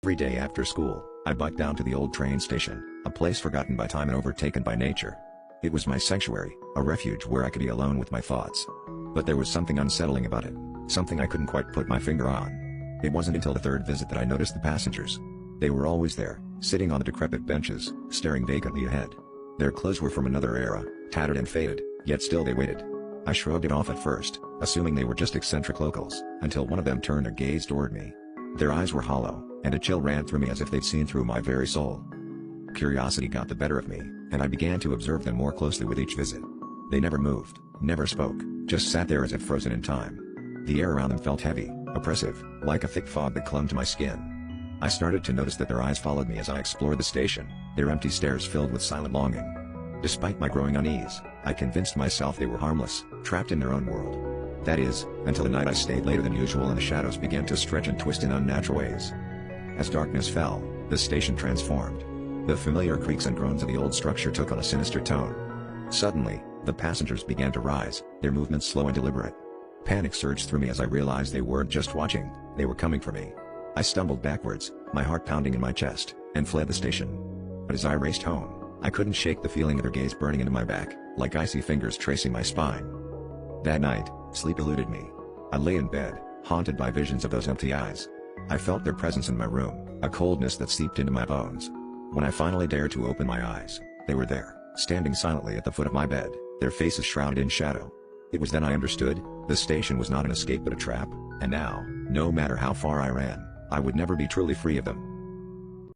Every day after school, I biked down to the old train station, a place forgotten by time and overtaken by nature. It was my sanctuary, a refuge where I could be alone with my thoughts. But there was something unsettling about it, something I couldn't quite put my finger on. It wasn't until the third visit that I noticed the passengers. They were always there, sitting on the decrepit benches, staring vacantly ahead. Their clothes were from another era, tattered and faded, yet still they waited. I shrugged it off at first, assuming they were just eccentric locals, until one of them turned and gazed toward me. Their eyes were hollow, and a chill ran through me as if they'd seen through my very soul. Curiosity got the better of me, and I began to observe them more closely with each visit. They never moved, never spoke, just sat there as if frozen in time. The air around them felt heavy, oppressive, like a thick fog that clung to my skin. I started to notice that their eyes followed me as I explored the station, their empty stares filled with silent longing. Despite my growing unease, I convinced myself they were harmless, trapped in their own world. That is, until the night I stayed later than usual and the shadows began to stretch and twist in unnatural ways. As darkness fell, the station transformed. The familiar creaks and groans of the old structure took on a sinister tone. Suddenly, the passengers began to rise, their movements slow and deliberate. Panic surged through me as I realized they weren't just watching, they were coming for me. I stumbled backwards, my heart pounding in my chest, and fled the station. But as I raced home, I couldn't shake the feeling of their gaze burning into my back, like icy fingers tracing my spine. That night, sleep eluded me. I lay in bed, haunted by visions of those empty eyes. I felt their presence in my room, a coldness that seeped into my bones. When I finally dared to open my eyes, they were there, standing silently at the foot of my bed, their faces shrouded in shadow. It was then I understood, the station was not an escape but a trap, and now, no matter how far I ran, I would never be truly free of them.